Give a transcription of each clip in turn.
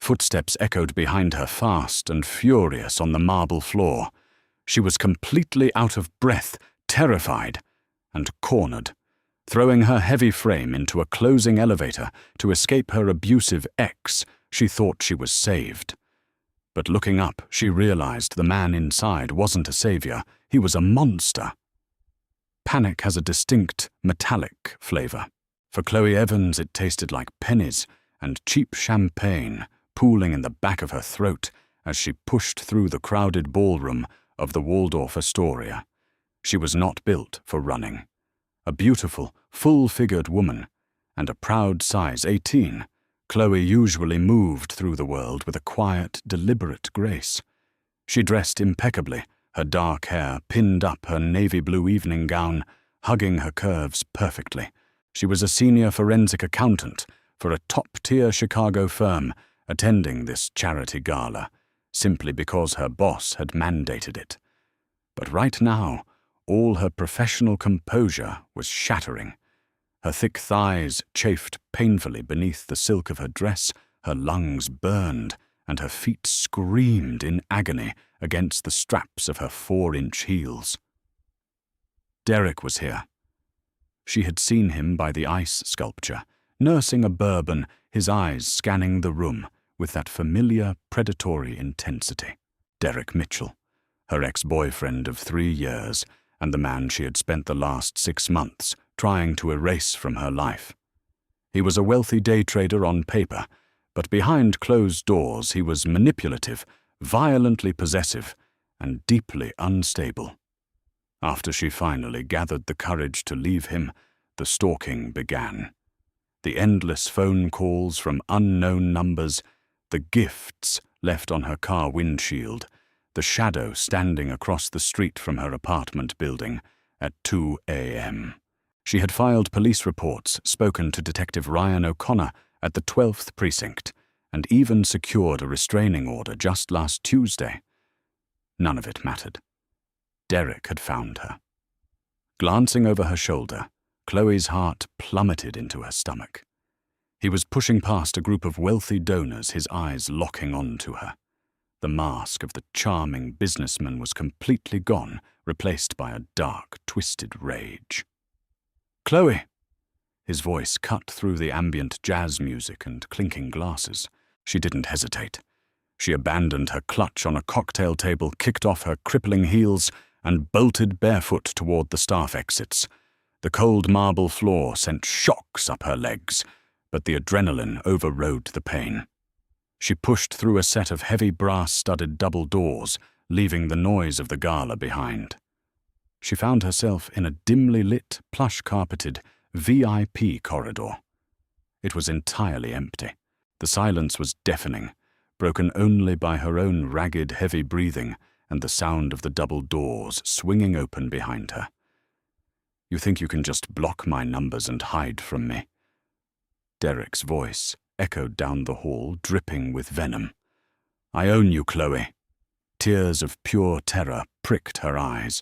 Footsteps echoed behind her, fast and furious on the marble floor. She was completely out of breath, terrified, and cornered. Throwing her heavy frame into a closing elevator to escape her abusive ex, she thought she was saved. But looking up, she realized the man inside wasn't a savior, he was a monster. Panic has a distinct, metallic flavor. For Chloe Evans, it tasted like pennies and cheap champagne pooling in the back of her throat as she pushed through the crowded ballroom of the Waldorf Astoria. She was not built for running. A beautiful, full-figured woman, and a proud size 18, Chloe usually moved through the world with a quiet, deliberate grace. She dressed impeccably, her dark hair pinned up her navy blue evening gown, hugging her curves perfectly. She was a senior forensic accountant for a top-tier Chicago firm, attending this charity gala, simply because her boss had mandated it. But right now, all her professional composure was shattering. Her thick thighs chafed painfully beneath the silk of her dress, her lungs burned, and her feet screamed in agony against the straps of her 4-inch heels. Derek was here. She had seen him by the ice sculpture, nursing a bourbon, his eyes scanning the room with that familiar, predatory intensity. Derek Mitchell, her ex-boyfriend of 3 years, and the man she had spent the last 6 months trying to erase from her life. He was a wealthy day trader on paper, but behind closed doors he was manipulative, violently possessive, and deeply unstable. After she finally gathered the courage to leave him, the stalking began. The endless phone calls from unknown numbers, the gifts left on her car windshield, the shadow standing across the street from her apartment building at 2 a.m. She had filed police reports, spoken to Detective Ryan O'Connor at the 12th Precinct, and even secured a restraining order just last Tuesday. None of it mattered. Derek had found her. Glancing over her shoulder, Chloe's heart plummeted into her stomach. He was pushing past a group of wealthy donors, his eyes locking onto her. The mask of the charming businessman was completely gone, replaced by a dark, twisted rage. "Chloe!" His voice cut through the ambient jazz music and clinking glasses. She didn't hesitate. She abandoned her clutch on a cocktail table, kicked off her crippling heels, and bolted barefoot toward the staff exits. The cold marble floor sent shocks up her legs, but the adrenaline overrode the pain. She pushed through a set of heavy brass-studded double doors, leaving the noise of the gala behind. She found herself in a dimly lit, plush-carpeted VIP corridor. It was entirely empty. The silence was deafening, broken only by her own ragged, heavy breathing and the sound of the double doors swinging open behind her. "You think you can just block my numbers and hide from me?" Derek's voice echoed down the hall, dripping with venom. "I own you, Chloe." Tears of pure terror pricked her eyes.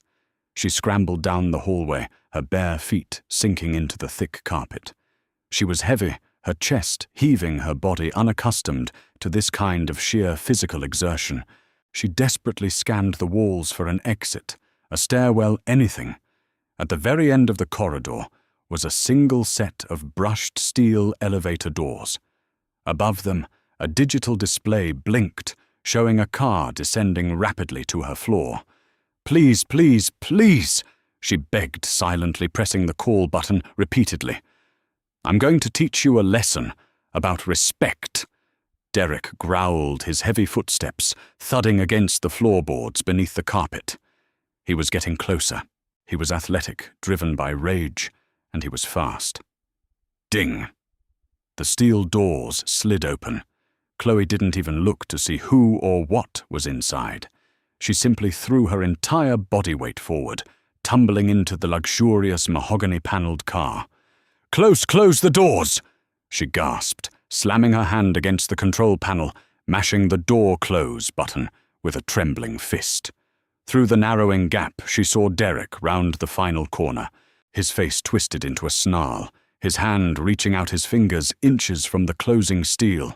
She scrambled down the hallway, her bare feet sinking into the thick carpet. She was heavy, her chest heaving, her body unaccustomed to this kind of sheer physical exertion. She desperately scanned the walls for an exit, a stairwell, anything. At the very end of the corridor was a single set of brushed steel elevator doors. Above them, a digital display blinked, showing a car descending rapidly to her floor. "Please, please, please," she begged silently, pressing the call button repeatedly. "I'm going to teach you a lesson about respect." Derek growled, his heavy footsteps thudding against the floorboards beneath the carpet. He was getting closer. He was athletic, driven by rage, and he was fast. Ding! The steel doors slid open. Chloe didn't even look to see who or what was inside. She simply threw her entire body weight forward, tumbling into the luxurious mahogany-paneled car. "Close the doors!" she gasped, slamming her hand against the control panel, mashing the door close button with a trembling fist. Through the narrowing gap, she saw Derek round the final corner, his face twisted into a snarl, his hand reaching out his fingers inches from the closing steel.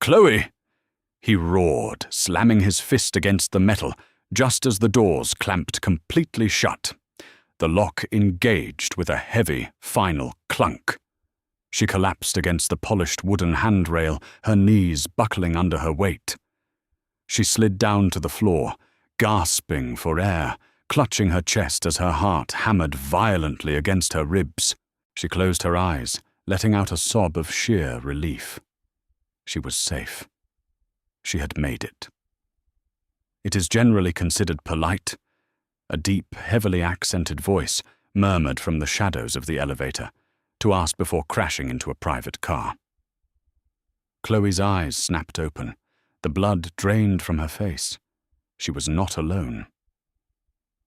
"Chloe!" He roared, slamming his fist against the metal, just as the doors clamped completely shut. The lock engaged with a heavy, final clunk. She collapsed against the polished wooden handrail, her knees buckling under her weight. She slid down to the floor, gasping for air, clutching her chest as her heart hammered violently against her ribs. She closed her eyes, letting out a sob of sheer relief. She was safe. She had made it. It is generally considered polite. A deep, heavily accented voice murmured from the shadows of the elevator to ask before crashing into a private car. Chloe's eyes snapped open. The blood drained from her face. She was not alone.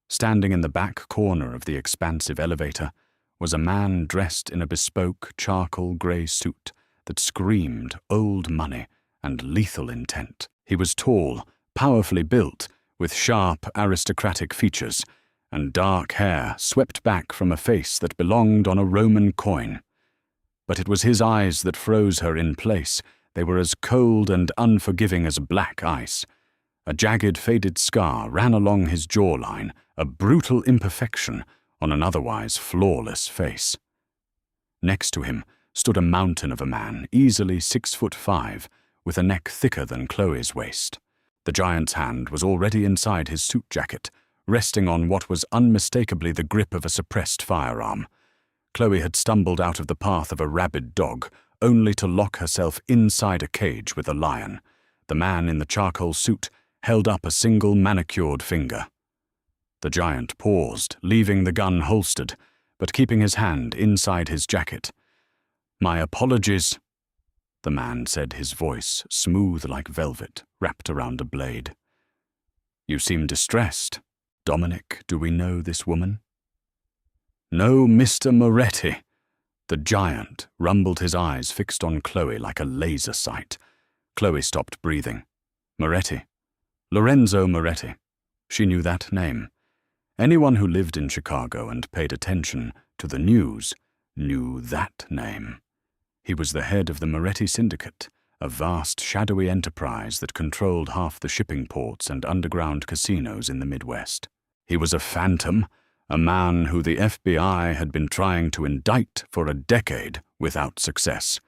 Standing in the back corner of the expansive elevator was a man dressed in a bespoke charcoal grey suit that screamed old money and lethal intent. He was tall, powerfully built, with sharp, aristocratic features, and dark hair swept back from a face that belonged on a Roman coin. But it was his eyes that froze her in place. They were as cold and unforgiving as black ice. A jagged, faded scar ran along his jawline, a brutal imperfection on an otherwise flawless face. Next to him stood a mountain of a man, easily 6'5", with a neck thicker than Chloe's waist. The giant's hand was already inside his suit jacket, resting on what was unmistakably the grip of a suppressed firearm. Chloe had stumbled out of the path of a rabid dog, only to lock herself inside a cage with a lion. The man in the charcoal suit held up a single manicured finger. The giant paused, leaving the gun holstered, but keeping his hand inside his jacket. "My apologies," the man said, his voice smooth like velvet, wrapped around a blade. "You seem distressed. Dominic, do we know this woman?" "No, Mr. Moretti." The giant rumbled, his eyes fixed on Chloe like a laser sight. Chloe stopped breathing. Moretti. Lorenzo Moretti. She knew that name. Anyone who lived in Chicago and paid attention to the news knew that name. He was the head of the Moretti Syndicate, a vast, shadowy enterprise that controlled half the shipping ports and underground casinos in the Midwest. He was a phantom, a man who the FBI had been trying to indict for a decade without success.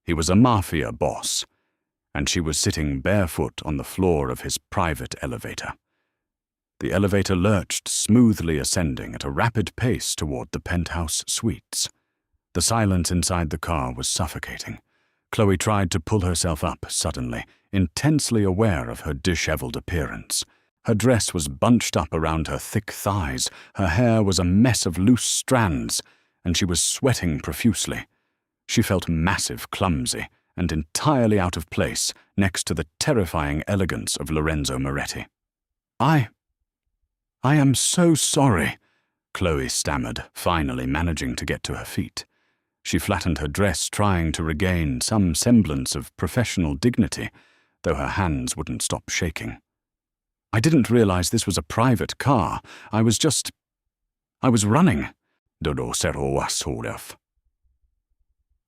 He was a mafia boss, and she was sitting barefoot on the floor of his private elevator. The elevator lurched, smoothly ascending at a rapid pace toward the penthouse suites. The silence inside the car was suffocating. Chloe tried to pull herself up suddenly, intensely aware of her disheveled appearance. Her dress was bunched up around her thick thighs, her hair was a mess of loose strands, and she was sweating profusely. She felt massive, clumsy, and entirely out of place next to the terrifying elegance of Lorenzo Moretti. I am so sorry," Chloe stammered, finally managing to get to her feet. She flattened her dress, trying to regain some semblance of professional dignity, though her hands wouldn't stop shaking. "I didn't realize this was a private car. I was running."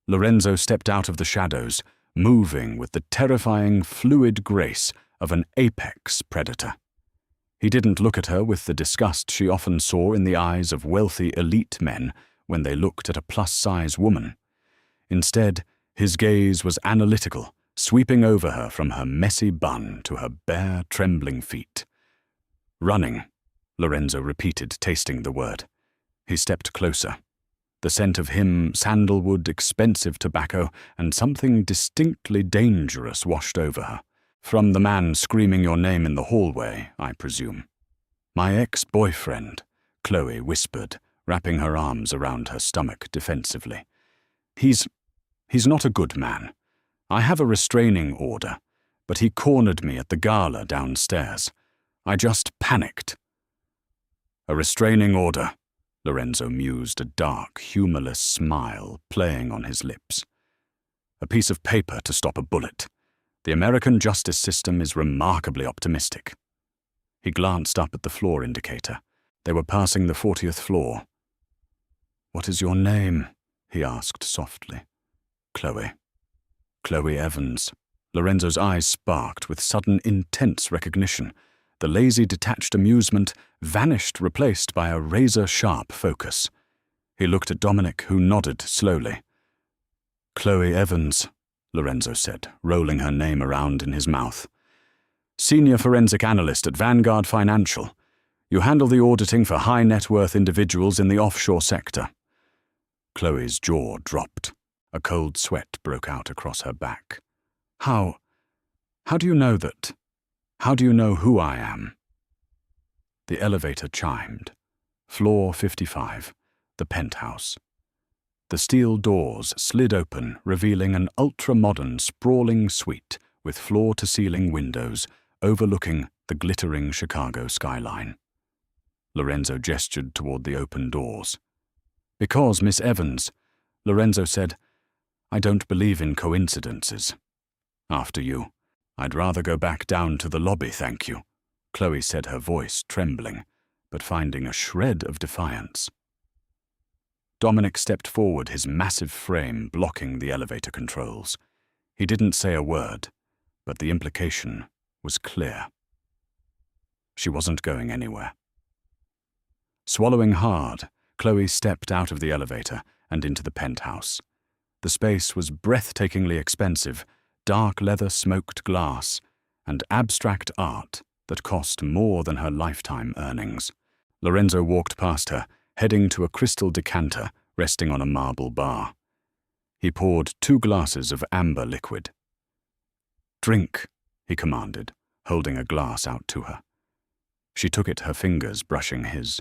Lorenzo stepped out of the shadows, moving with the terrifying, fluid grace of an apex predator. He didn't look at her with the disgust she often saw in the eyes of wealthy elite men when they looked at a plus-size woman. Instead, his gaze was analytical, sweeping over her from her messy bun to her bare, trembling feet. "Running," Lorenzo repeated, tasting the word. He stepped closer. The scent of him, sandalwood, expensive tobacco, and something distinctly dangerous washed over her. "From the man screaming your name in the hallway, I presume." "My ex-boyfriend," Chloe whispered, wrapping her arms around her stomach defensively. He's not a good man. I have a restraining order, but he cornered me at the gala downstairs. I just panicked." "A restraining order," Lorenzo mused, a dark, humorless smile playing on his lips. "A piece of paper to stop a bullet. The American justice system is remarkably optimistic." He glanced up at the floor indicator. They were passing the 40th floor. "What is your name?" he asked softly. "Chloe. Chloe Evans." Lorenzo's eyes sparked with sudden, intense recognition. The lazy, detached amusement vanished, replaced by a razor-sharp focus. He looked at Dominic, who nodded slowly. "Chloe Evans," Lorenzo said, rolling her name around in his mouth. "Senior forensic analyst at Vanguard Financial. You handle the auditing for high-net-worth individuals in the offshore sector." Chloe's jaw dropped. A cold sweat broke out across her back. How do you know that? How do you know who I am?" The elevator chimed. Floor 55, the penthouse. The steel doors slid open, revealing an ultra-modern, sprawling suite with floor-to-ceiling windows overlooking the glittering Chicago skyline. Lorenzo gestured toward the open doors. "Because, Miss Evans," Lorenzo said, "I don't believe in coincidences. After you, I'd rather go back down to the lobby, thank you," Chloe said, her voice trembling, but finding a shred of defiance. Dominic stepped forward, his massive frame blocking the elevator controls. He didn't say a word, but the implication was clear. She wasn't going anywhere. Swallowing hard, Chloe stepped out of the elevator and into the penthouse. The space was breathtakingly expensive, dark leather smoked glass, and abstract art that cost more than her lifetime earnings. Lorenzo walked past her, heading to a crystal decanter resting on a marble bar. He poured 2 glasses of amber liquid. "Drink," he commanded, holding a glass out to her. She took it, her fingers brushing his.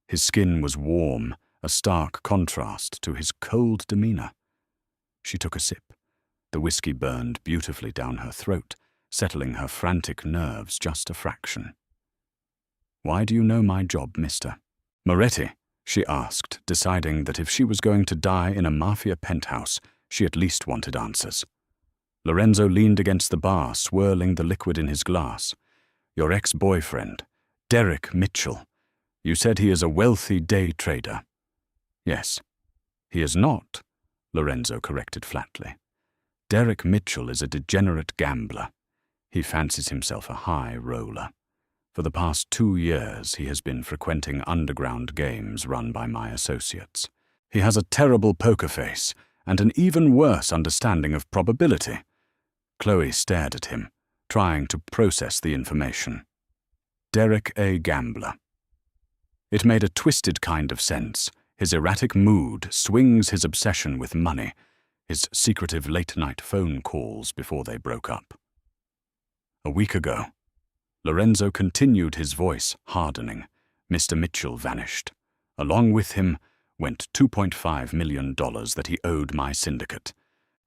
His skin was warm, a stark contrast to his cold demeanor. She took a sip. The whiskey burned beautifully down her throat, settling her frantic nerves just a fraction. "Why do you know my job, mister?" "Moretti," she asked, deciding that if she was going to die in a mafia penthouse, she at least wanted answers. Lorenzo leaned against the bar, swirling the liquid in his glass. "Your ex-boyfriend, Derek Mitchell. You said he is a wealthy day trader." "Yes." "He is not," Lorenzo corrected flatly. "Derek Mitchell is a degenerate gambler. He fancies himself a high roller. For the past 2 years, he has been frequenting underground games run by my associates. He has a terrible poker face and an even worse understanding of probability." Chloe stared at him, trying to process the information. Derek a gambler. It made a twisted kind of sense. His erratic mood swings his obsession with money, his secretive late-night phone calls before they broke up. "A week ago," Lorenzo continued, his voice hardening, "Mr. Mitchell vanished. Along with him went $2.5 million that he owed my syndicate.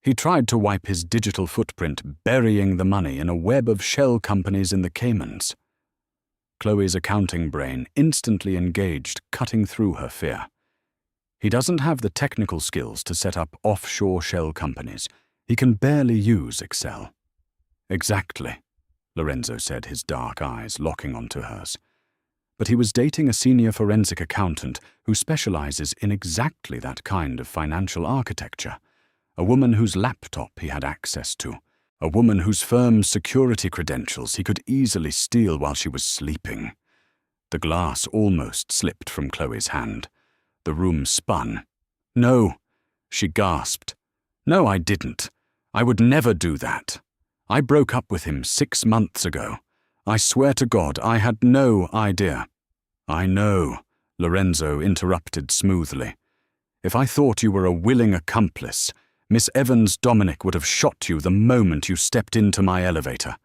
He tried to wipe his digital footprint, burying the money in a web of shell companies in the Caymans." Chloe's accounting brain instantly engaged, cutting through her fear. "He doesn't have the technical skills to set up offshore shell companies. He can barely use Excel." "Exactly," Lorenzo said, his dark eyes locking onto hers. "But he was dating a senior forensic accountant who specializes in exactly that kind of financial architecture. A woman whose laptop he had access to. A woman whose firm's security credentials he could easily steal while she was sleeping." The glass almost slipped from Chloe's hand. The room spun. "No," she gasped. "No, I didn't. I would never do that. I broke up with him 6 months ago. I swear to God, I had no idea." "I know," Lorenzo interrupted smoothly. "If I thought you were a willing accomplice, Miss Evans Dominic would have shot you the moment you stepped into my elevator.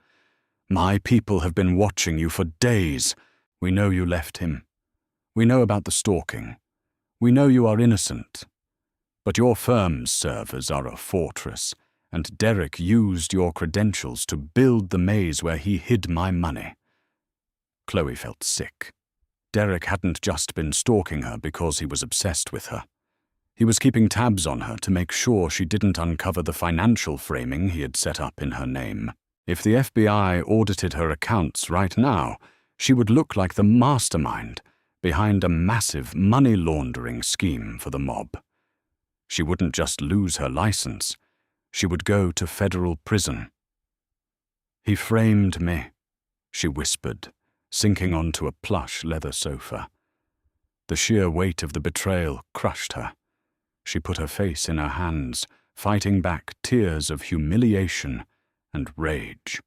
My people have been watching you for days. We know you left him. We know about the stalking. We know you are innocent. But your firm's servers are a fortress, and Derek used your credentials to build the maze where he hid my money." Chloe felt sick. Derek hadn't just been stalking her because he was obsessed with her. He was keeping tabs on her to make sure she didn't uncover the financial framing he had set up in her name. If the FBI audited her accounts right now, she would look like the mastermind behind a massive money laundering scheme for the mob. She wouldn't just lose her license, she would go to federal prison. "He framed me," she whispered, sinking onto a plush leather sofa. The sheer weight of the betrayal crushed her. She put her face in her hands, fighting back tears of humiliation and rage.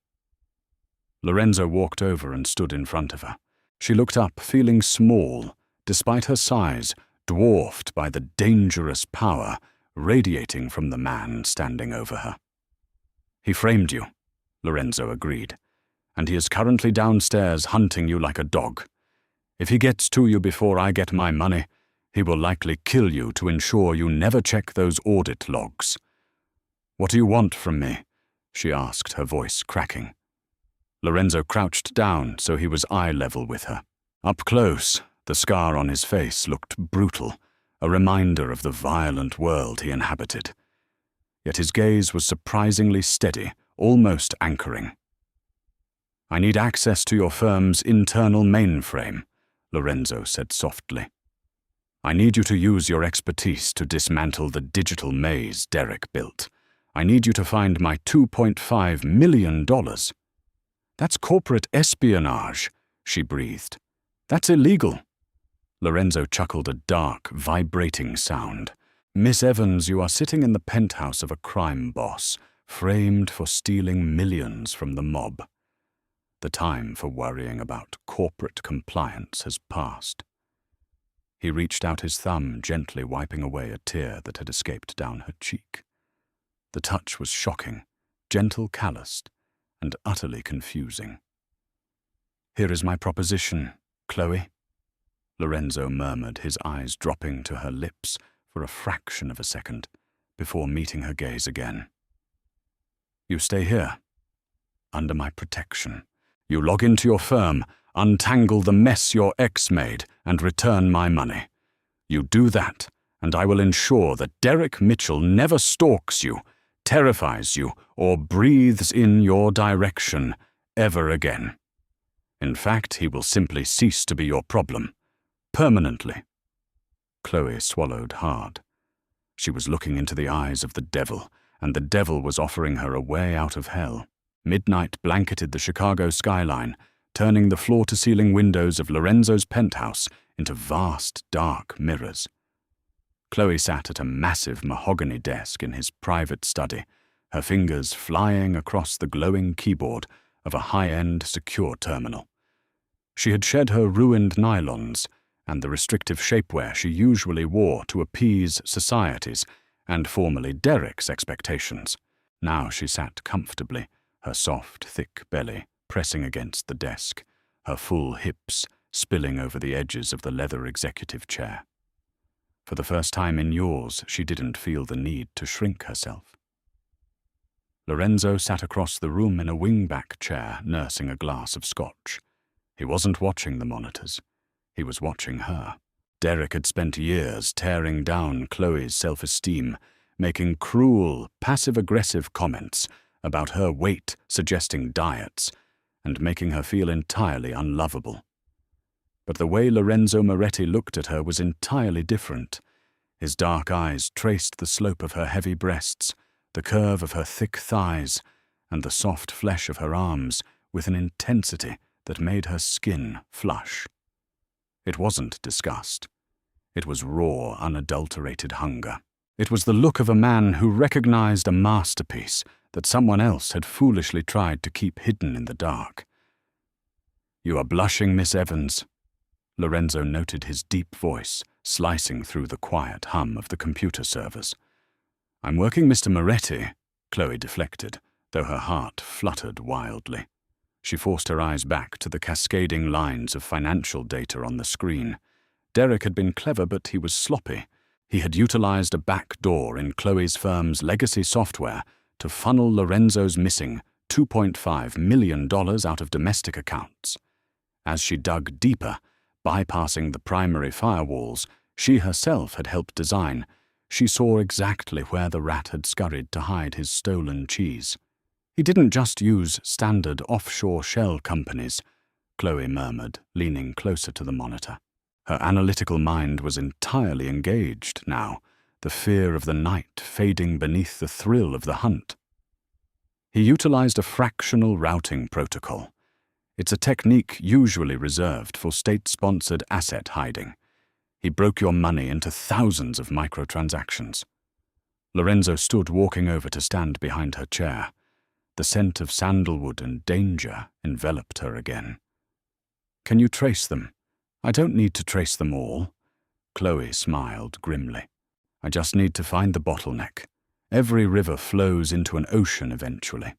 Lorenzo walked over and stood in front of her. She looked up, feeling small, despite her size, dwarfed by the dangerous power radiating from the man standing over her. "He framed you," Lorenzo agreed, "and he is currently downstairs hunting you like a dog. If he gets to you before I get my money, he will likely kill you to ensure you never check those audit logs." "What do you want from me?" she asked, her voice cracking. Lorenzo crouched down so he was eye level with her. Up close, the scar on his face looked brutal, a reminder of the violent world he inhabited. Yet his gaze was surprisingly steady, almost anchoring. "I need access to your firm's internal mainframe," Lorenzo said softly. "I need you to use your expertise to dismantle the digital maze Derek built. I need you to find my $2.5 million. "That's corporate espionage," she breathed. "That's illegal." Lorenzo chuckled a dark, vibrating sound. "Miss Evans, you are sitting in the penthouse of a crime boss, framed for stealing millions from the mob. The time for worrying about corporate compliance has passed." He reached out his thumb, gently wiping away a tear that had escaped down her cheek. The touch was shocking, gentle, calloused, and utterly confusing. "Here is my proposition, Chloe," Lorenzo murmured, his eyes dropping to her lips for a fraction of a second before meeting her gaze again. "You stay here, under my protection. You log into your firm, untangle the mess your ex made, and return my money. You do that, and I will ensure that Derek Mitchell never stalks you, terrifies you, or breathes in your direction ever again. In fact, he will simply cease to be your problem, permanently." Chloe swallowed hard. She was looking into the eyes of the devil, and the devil was offering her a way out of hell. Midnight blanketed the Chicago skyline, turning the floor-to-ceiling windows of Lorenzo's penthouse into vast, dark mirrors. Chloe sat at a massive mahogany desk in his private study, her fingers flying across the glowing keyboard of a high-end secure terminal. She had shed her ruined nylons and the restrictive shapewear she usually wore to appease society's and formerly Derek's expectations. Now she sat comfortably, her soft, thick belly pressing against the desk, her full hips spilling over the edges of the leather executive chair. For the first time in years, she didn't feel the need to shrink herself. Lorenzo sat across the room in a wing-back chair, nursing a glass of scotch. He wasn't watching the monitors. He was watching her. Derek had spent years tearing down Chloe's self-esteem, making cruel, passive-aggressive comments about her weight suggesting diets, and making her feel entirely unlovable. But the way Lorenzo Moretti looked at her was entirely different. His dark eyes traced the slope of her heavy breasts, the curve of her thick thighs, and the soft flesh of her arms with an intensity that made her skin flush. It wasn't disgust. It was raw, unadulterated hunger. It was the look of a man who recognized a masterpiece that someone else had foolishly tried to keep hidden in the dark. "You are blushing, Miss Evans." Lorenzo noted his deep voice slicing through the quiet hum of the computer servers. "I'm working Mr. Moretti," Chloe deflected, though her heart fluttered wildly. She forced her eyes back to the cascading lines of financial data on the screen. Derek had been clever, but he was sloppy. He had utilized a back door in Chloe's firm's legacy software to funnel Lorenzo's missing $2.5 million out of domestic accounts. As she dug deeper, bypassing the primary firewalls she herself had helped design, she saw exactly where the rat had scurried to hide his stolen cheese. "He didn't just use standard offshore shell companies," Chloe murmured, leaning closer to the monitor. Her analytical mind was entirely engaged now, the fear of the night fading beneath the thrill of the hunt. He utilized a fractional routing protocol. It's a technique usually reserved for state-sponsored asset hiding. He broke your money into thousands of microtransactions. Lorenzo stood walking over to stand behind her chair. The scent of sandalwood and danger enveloped her again. "Can you trace them?" "I don't need to trace them all." Chloe smiled grimly. "I just need to find the bottleneck. Every river flows into an ocean eventually."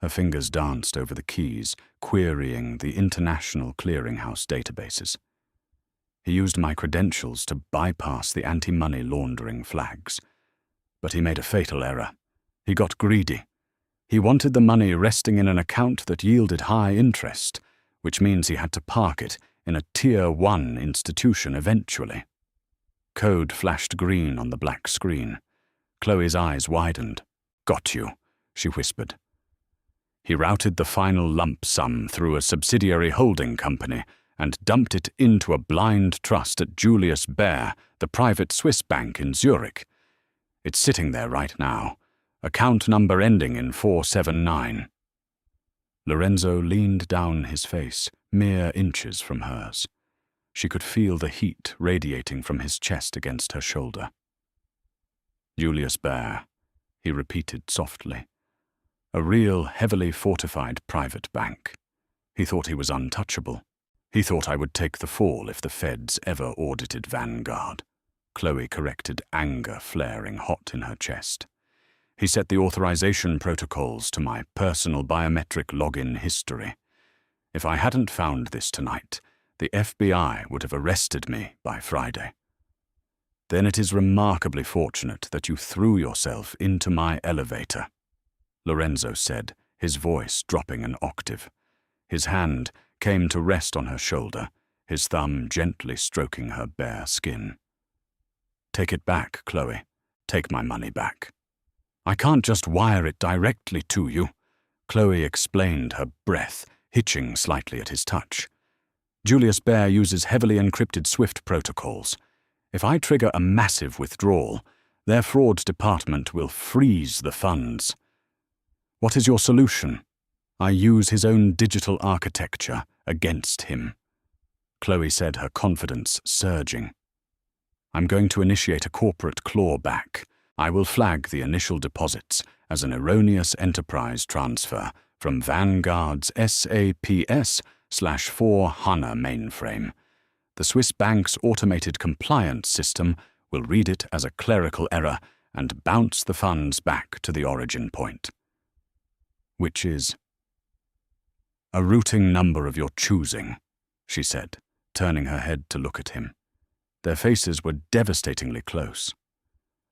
Her fingers danced over the keys, querying the international clearinghouse databases. He used my credentials to bypass the anti-money laundering flags. But he made a fatal error. He got greedy. He wanted the money resting in an account that yielded high interest, which means he had to park it in a Tier 1 institution eventually. Code flashed green on the black screen. Chloe's eyes widened. "Got you," she whispered. He routed the final lump sum through a subsidiary holding company and dumped it into a blind trust at Julius Baer, the private Swiss bank in Zurich. It's sitting there right now, account number ending in 479. Lorenzo leaned down his face, mere inches from hers. She could feel the heat radiating from his chest against her shoulder. "Julius Baer," he repeated softly. "A real heavily fortified private bank. He thought he was untouchable. He thought I would take the fall if the feds ever audited Vanguard." Chloe corrected, anger flaring hot in her chest. "He set the authorization protocols to my personal biometric login history. If I hadn't found this tonight, the FBI would have arrested me by Friday. Then it is remarkably fortunate that you threw yourself into my elevator," Lorenzo said, his voice dropping an octave. His hand came to rest on her shoulder, his thumb gently stroking her bare skin. "Take it back, Chloe. Take my money back." "I can't just wire it directly to you," Chloe explained, her breath hitching slightly at his touch. "Julius Baer uses heavily encrypted SWIFT protocols. If I trigger a massive withdrawal, their fraud department will freeze the funds." "What is your solution?" "I use his own digital architecture against him," Chloe said, her confidence surging. "I'm going to initiate a corporate clawback. I will flag the initial deposits as an erroneous enterprise transfer from Vanguard's SAPS/4 HANA mainframe. The Swiss bank's automated compliance system will read it as a clerical error and bounce the funds back to the origin point." "Which is?" "A routing number of your choosing," she said, turning her head to look at him. Their faces were devastatingly close.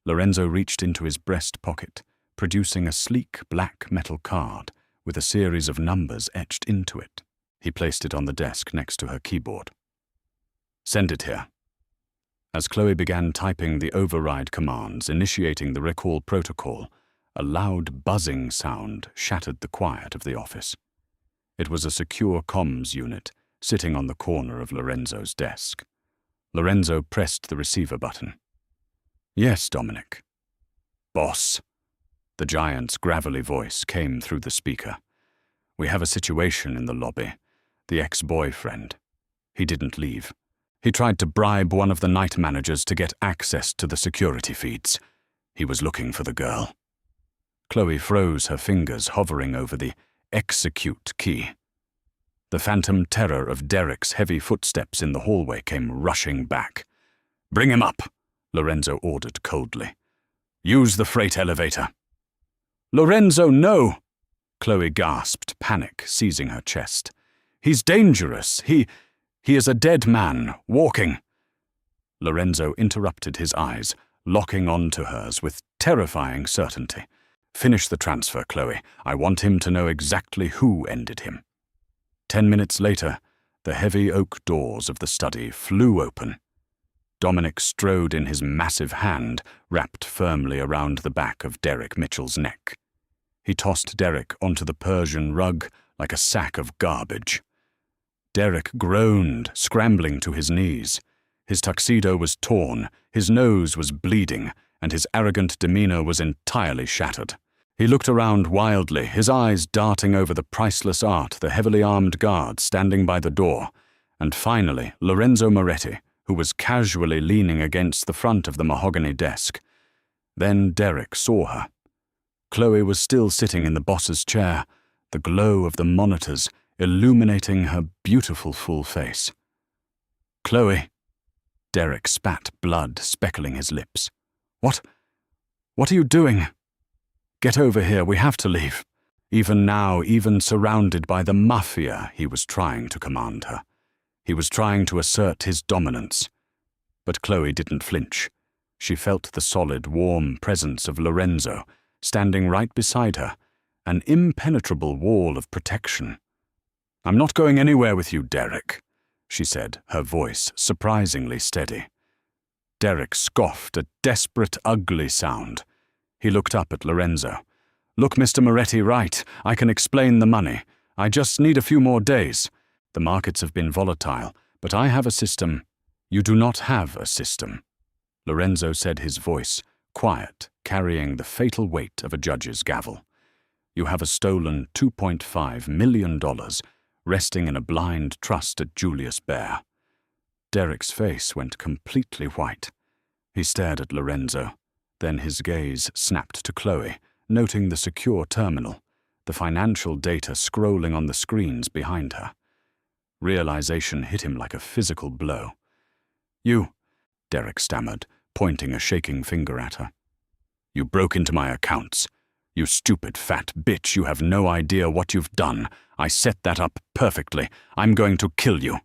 Lorenzo reached into his breast pocket, producing a sleek black metal card with a series of numbers etched into it. He placed it on the desk next to her keyboard. "Send it here." As Chloe began typing the override commands initiating the recall protocol, a loud buzzing sound shattered the quiet of the office. It was a secure comms unit sitting on the corner of Lorenzo's desk. Lorenzo pressed the receiver button. "Yes, Dominic." "Boss." The giant's gravelly voice came through the speaker. "We have a situation in the lobby. The ex-boyfriend. He didn't leave. He tried to bribe one of the night managers to get access to the security feeds. He was looking for the girl." Chloe froze, her fingers hovering over the execute key. The phantom terror of Derek's heavy footsteps in the hallway came rushing back. "Bring him up," Lorenzo ordered coldly. "Use the freight elevator." "Lorenzo, no!" Chloe gasped, panic seizing her chest. "He's dangerous. He is a dead man, walking." Lorenzo interrupted, his eyes locking onto hers with terrifying certainty. "Finish the transfer, Chloe. I want him to know exactly who ended him." 10 minutes later, the heavy oak doors of the study flew open. Dominic strode in, his massive hand wrapped firmly around the back of Derek Mitchell's neck. He tossed Derek onto the Persian rug like a sack of garbage. Derek groaned, scrambling to his knees. His tuxedo was torn, his nose was bleeding, and his arrogant demeanor was entirely shattered. He looked around wildly, his eyes darting over the priceless art, the heavily armed guard standing by the door, and finally Lorenzo Moretti, who was casually leaning against the front of the mahogany desk. Then Derek saw her. Chloe was still sitting in the boss's chair, the glow of the monitors illuminating her beautiful full face. "Chloe." Derek spat blood speckling his lips. What are you doing?" "Get over here, we have to leave." Even now, even surrounded by the Mafia, he was trying to command her. He was trying to assert his dominance. But Chloe didn't flinch. She felt the solid, warm presence of Lorenzo, standing right beside her, an impenetrable wall of protection. "I'm not going anywhere with you, Derek," she said, her voice surprisingly steady. Derek scoffed, a desperate, ugly sound. He looked up at Lorenzo. "Look, Mr. Moretti, right. I can explain the money. I just need a few more days. The markets have been volatile, but I have a system." "You do not have a system," Lorenzo said, his voice quiet, carrying the fatal weight of a judge's gavel. "You have a stolen $2.5 million resting in a blind trust at Julius Baer." Derek's face went completely white. He stared at Lorenzo. Then his gaze snapped to Chloe, noting the secure terminal, the financial data scrolling on the screens behind her. Realization hit him like a physical blow. "You," Derek stammered, pointing a shaking finger at her. "You broke into my accounts. You stupid fat bitch, you have no idea what you've done. I set that up perfectly. I'm going to kill you."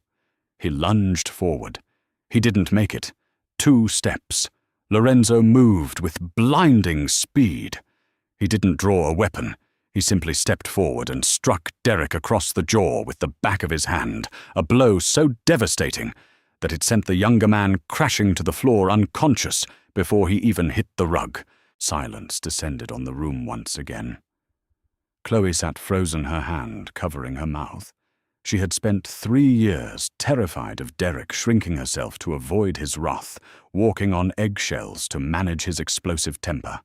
He lunged forward. He didn't make it. 2 steps. Lorenzo moved with blinding speed. He didn't draw a weapon. He simply stepped forward and struck Derek across the jaw with the back of his hand, a blow so devastating that it sent the younger man crashing to the floor unconscious before he even hit the rug. Silence descended on the room once again. Chloe sat frozen, her hand covering her mouth. She had spent 3 years terrified of Derek shrinking herself to avoid his wrath, walking on eggshells to manage his explosive temper.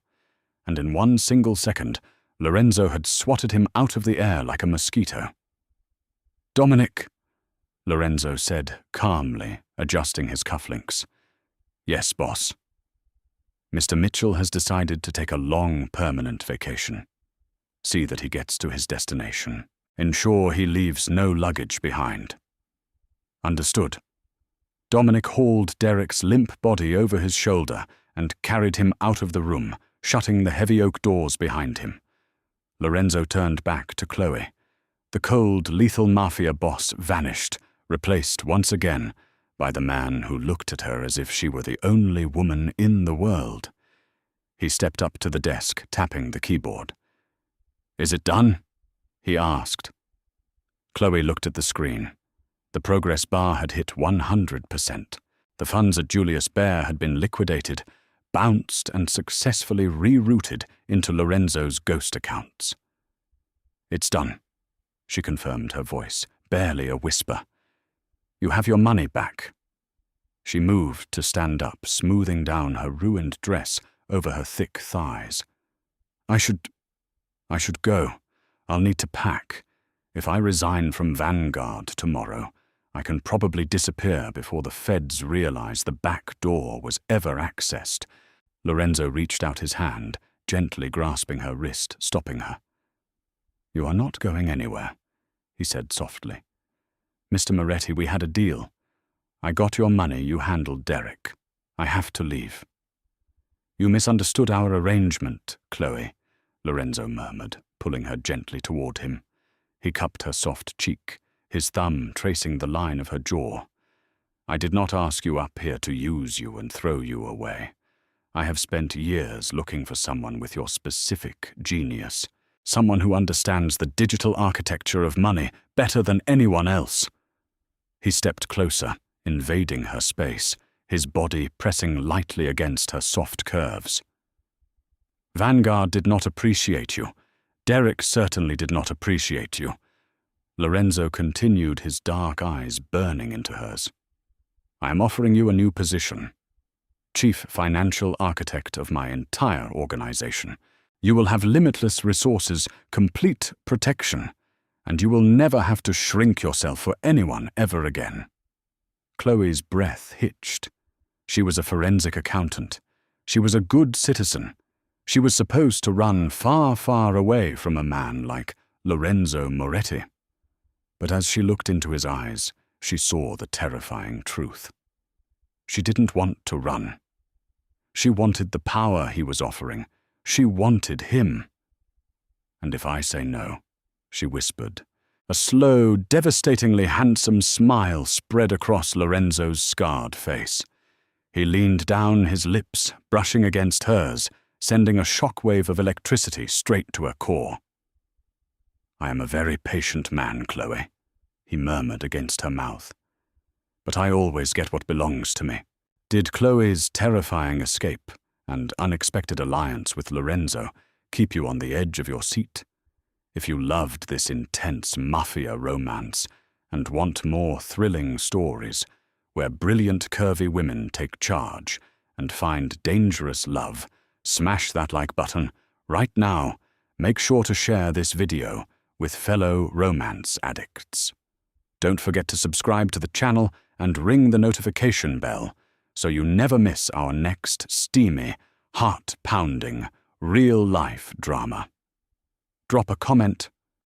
And in one single second, Lorenzo had swatted him out of the air like a mosquito. "Dominic," Lorenzo said calmly, adjusting his cufflinks. "Yes, boss." "Mr. Mitchell has decided to take a long, permanent vacation. See that he gets to his destination. Ensure he leaves no luggage behind." "Understood." Dominic hauled Derek's limp body over his shoulder and carried him out of the room, shutting the heavy oak doors behind him. Lorenzo turned back to Chloe. The cold, lethal Mafia boss vanished, replaced once again by the man who looked at her as if she were the only woman in the world. He stepped up to the desk, tapping the keyboard. "Is it done?" he asked. Chloe looked at the screen. The progress bar had hit 100%. The funds at Julius Baer had been liquidated, bounced and successfully rerouted into Lorenzo's ghost accounts. "It's done," she confirmed, her voice barely a whisper. "You have your money back." She moved to stand up, smoothing down her ruined dress over her thick thighs. I should go. I'll need to pack. If I resign from Vanguard tomorrow, I can probably disappear before the feds realize the back door was ever accessed." Lorenzo reached out his hand, gently grasping her wrist, stopping her. "You are not going anywhere," he said softly. "Mr. Moretti, we had a deal. I got your money, you handled Derek. I have to leave." "You misunderstood our arrangement, Chloe," Lorenzo murmured, pulling her gently toward him. He cupped her soft cheek, his thumb tracing the line of her jaw. "I did not ask you up here to use you and throw you away. I have spent years looking for someone with your specific genius, someone who understands the digital architecture of money better than anyone else." He stepped closer, invading her space, his body pressing lightly against her soft curves. "Vanguard did not appreciate you. Derek certainly did not appreciate you." Lorenzo continued, his dark eyes burning into hers. "I am offering you a new position. Chief Financial Architect of my entire organization. You will have limitless resources, complete protection, and you will never have to shrink yourself for anyone ever again. Chloe's breath hitched. She was a forensic accountant. She was a good citizen. She was supposed to run far, far away from a man like Lorenzo Moretti. But as she looked into his eyes, she saw the terrifying truth. She didn't want to run. She wanted the power he was offering. She wanted him. "And if I say no," she whispered. A slow, devastatingly handsome smile spread across Lorenzo's scarred face. He leaned down, his lips brushing against hers, sending a shockwave of electricity straight to her core. "I am a very patient man, Chloe," he murmured against her mouth. "But I always get what belongs to me." Did Chloe's terrifying escape and unexpected alliance with Lorenzo keep you on the edge of your seat? If you loved this intense mafia romance and want more thrilling stories where brilliant curvy women take charge and find dangerous love, smash that like button right now. Make sure to share this video with fellow romance addicts. Don't forget to subscribe to the channel and ring the notification bell so you never miss our next steamy, heart-pounding, real-life drama. Drop a comment